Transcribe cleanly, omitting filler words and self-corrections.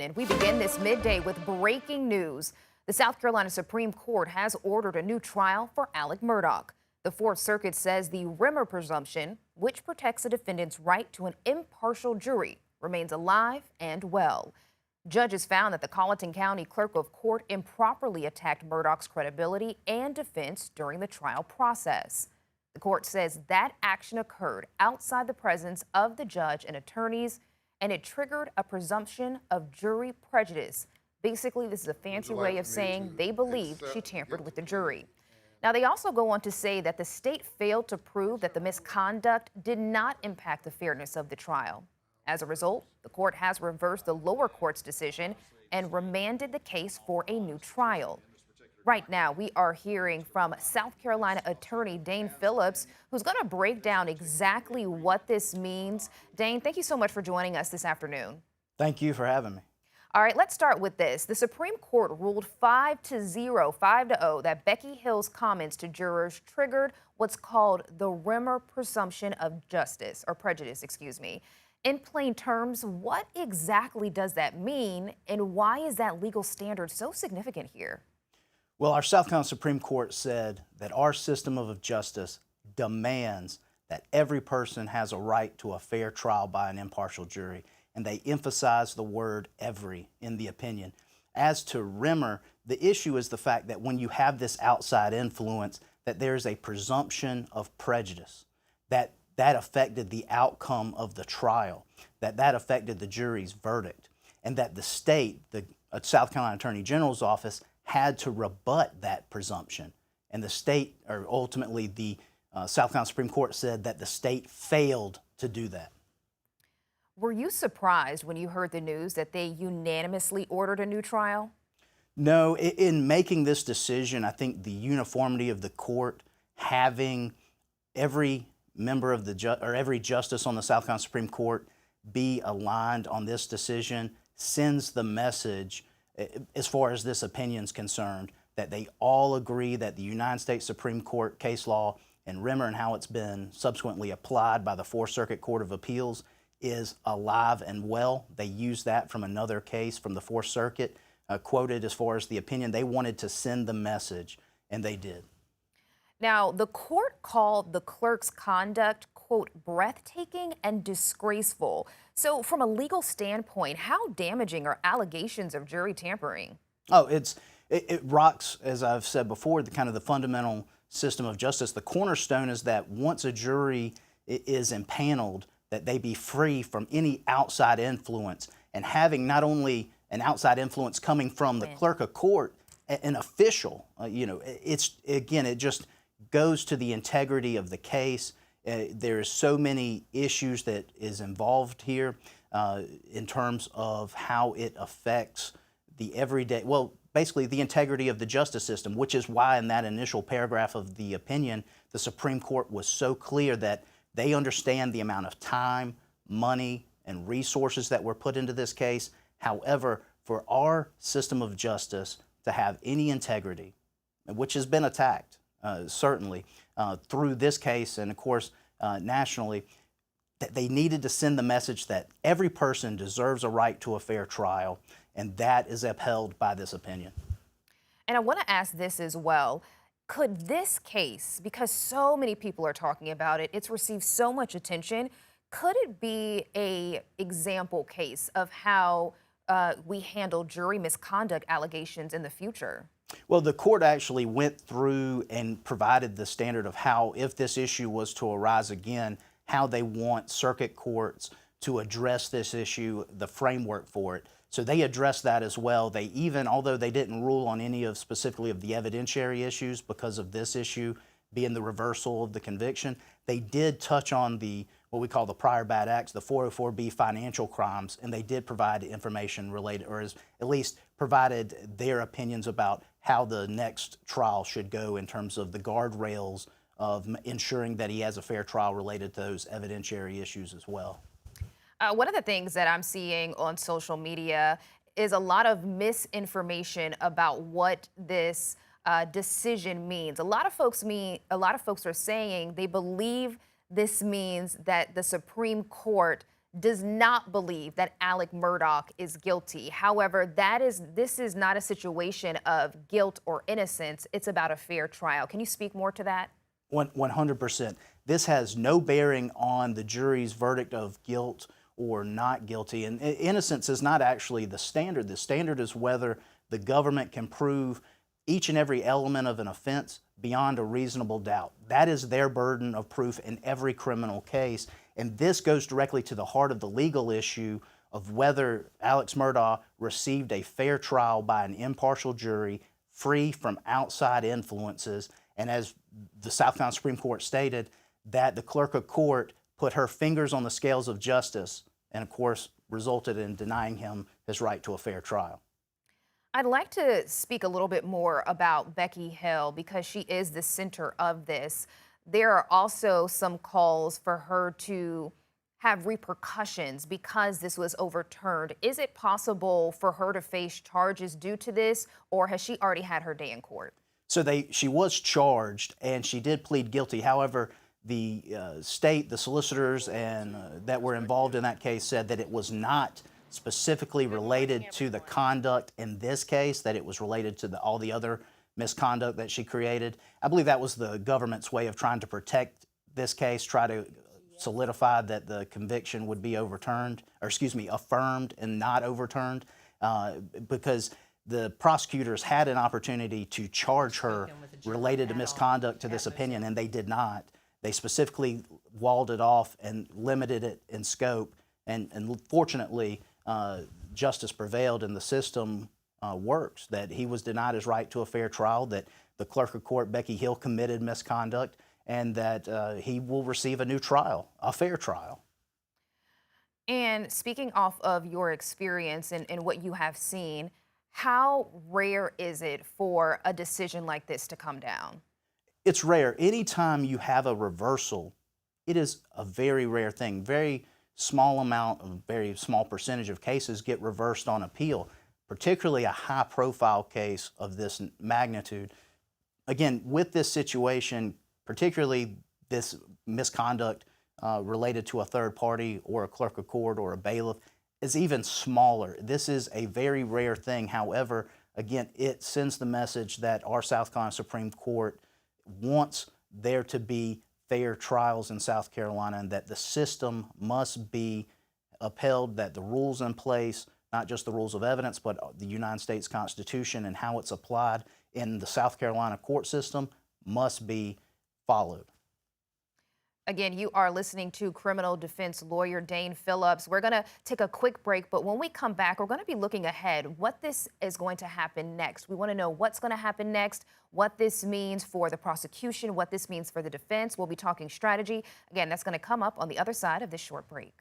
And we begin this midday with breaking news. The South Carolina Supreme Court has ordered a new trial for Alex Murdaugh. The Fourth Circuit says the Remmer presumption, which protects a defendant's right to an impartial jury, remains alive and well. Judges found that the Colleton County Clerk of Court improperly attacked Murdaugh's credibility and defense during the trial process. The court says that action occurred outside the presence of the judge and attorneys, and it triggered a presumption of jury prejudice. Basically, this is a fancy way of saying they believe she tampered with the jury. Now, they also go on to say that the state failed to prove that the misconduct did not impact the fairness of the trial. As a result, the court has reversed the lower court's decision and remanded the case for a new trial. Right now, we are hearing from South Carolina attorney Dayne Phillips, who's going to break down exactly what this means. Dayne, thank you so much for joining us this afternoon. Thank you for having me. All right, let's start with this. The Supreme Court ruled 5-0, that Becky Hill's comments to jurors triggered what's called the Remmer presumption of justice, or prejudice, excuse me. In plain terms, what exactly does that mean, and why is that legal standard so significant here? Well, our South Carolina Supreme Court said that our system of justice demands that every person has a right to a fair trial by an impartial jury, and they emphasize the word every in the opinion. As to Remmer, the issue is the fact that when you have this outside influence, that there's a presumption of prejudice, that affected the outcome of the trial, that affected the jury's verdict, and that the state, the South Carolina Attorney General's office, had to rebut that presumption. And the state, or ultimately the South Carolina Supreme Court, said that the state failed to do that. Were you surprised when you heard the news that they unanimously ordered a new trial? No, in making this decision, I think the uniformity of the court, having every member of every justice on the South Carolina Supreme Court be aligned on this decision, sends the message, as far as this opinion is concerned, that they all agree that the United States Supreme Court case law and Remmer and how it's been subsequently applied by the Fourth Circuit Court of Appeals is alive and well. They used that from another case from the Fourth Circuit, quoted as far as the opinion. They wanted to send the message, and they did. Now, the court called the clerk's conduct, quote, breathtaking and disgraceful. So from a legal standpoint, how damaging are allegations of jury tampering? Oh, it rocks, as I've said before, the kind of the fundamental system of justice. The cornerstone is that once a jury is impaneled, that they be free from any outside influence, and having not only an outside influence coming from the clerk of court, an official, it just goes to the integrity of the case. There's so many issues that is involved here in terms of how it affects the everyday, well, basically the integrity of the justice system, which is why in that initial paragraph of the opinion, the Supreme Court was so clear that they understand the amount of time, money, and resources that were put into this case. However, for our system of justice to have any integrity, which has been attacked, certainly, through this case and, of course, nationally, that they needed to send the message that every person deserves a right to a fair trial, and that is upheld by this opinion. And I want to ask this as well. Could this case, because so many people are talking about it, it's received so much attention, could it be an example case of how we handle jury misconduct allegations in the future? Well, the court actually went through and provided the standard of how, if this issue was to arise again, how they want circuit courts to address this issue, the framework for it. So they addressed that as well. They even, although they didn't rule on any of specifically of the evidentiary issues because of this issue being the reversal of the conviction, they did touch on the what we call the prior bad acts, the 404B financial crimes, and they did provide information related, or at least provided their opinions about how the next trial should go in terms of the guardrails of ensuring that he has a fair trial related to those evidentiary issues as well. One of the things that I'm seeing on social media is a lot of misinformation about what this decision means. A lot of folks are saying they believe this means that the Supreme Court does not believe that Alex Murdaugh is guilty. However, this is not a situation of guilt or innocence. It's about a fair trial. Can you speak more to that? 100%. This has no bearing on the jury's verdict of guilt or not guilty. And innocence is not actually the standard. The standard is whether the government can prove each and every element of an offense beyond a reasonable doubt. That is their burden of proof in every criminal case. And this goes directly to the heart of the legal issue of whether Alex Murdaugh received a fair trial by an impartial jury, free from outside influences. And as the South Carolina Supreme Court stated, that the clerk of court put her fingers on the scales of justice and, of course, resulted in denying him his right to a fair trial. I'd like to speak a little bit more about Becky Hill because she is the center of this. There are also some calls for her to have repercussions because this was overturned. Is it possible for her to face charges due to this, or has she already had her day in court? So she was charged and she did plead guilty. However, the state, the solicitors and that were involved in that case said that it was not specifically related to the conduct in this case, that it was related to all the other misconduct that she created. I believe that was the government's way of trying to protect this case, try to solidify that the conviction would be overturned, or excuse me, affirmed and not overturned, because the prosecutors had an opportunity to charge her related to misconduct to this opinion, and they did not. They specifically walled it off and limited it in scope, and fortunately, justice prevailed and the system works, that he was denied his right to a fair trial, that the clerk of court, Becky Hill, committed misconduct, and that he will receive a new trial, a fair trial. And speaking off of your experience and what you have seen, how rare is it for a decision like this to come down? It's rare. Anytime you have a reversal, it is a very rare thing. Very small amount, a very small percentage of cases get reversed on appeal, particularly a high-profile case of this magnitude. Again, with this situation, particularly this misconduct related to a third party or a clerk of court or a bailiff, is even smaller. This is a very rare thing. However, again, it sends the message that our South Carolina Supreme Court wants there to be fair trials in South Carolina, and that the system must be upheld, that the rules in place, not just the rules of evidence, but the United States Constitution and how it's applied in the South Carolina court system must be followed. Again, you are listening to criminal defense lawyer Dayne Phillips. We're going to take a quick break, but when we come back, we're going to be looking ahead what this is going to happen next. We want to know what's going to happen next, what this means for the prosecution, what this means for the defense. We'll be talking strategy. Again, that's going to come up on the other side of this short break.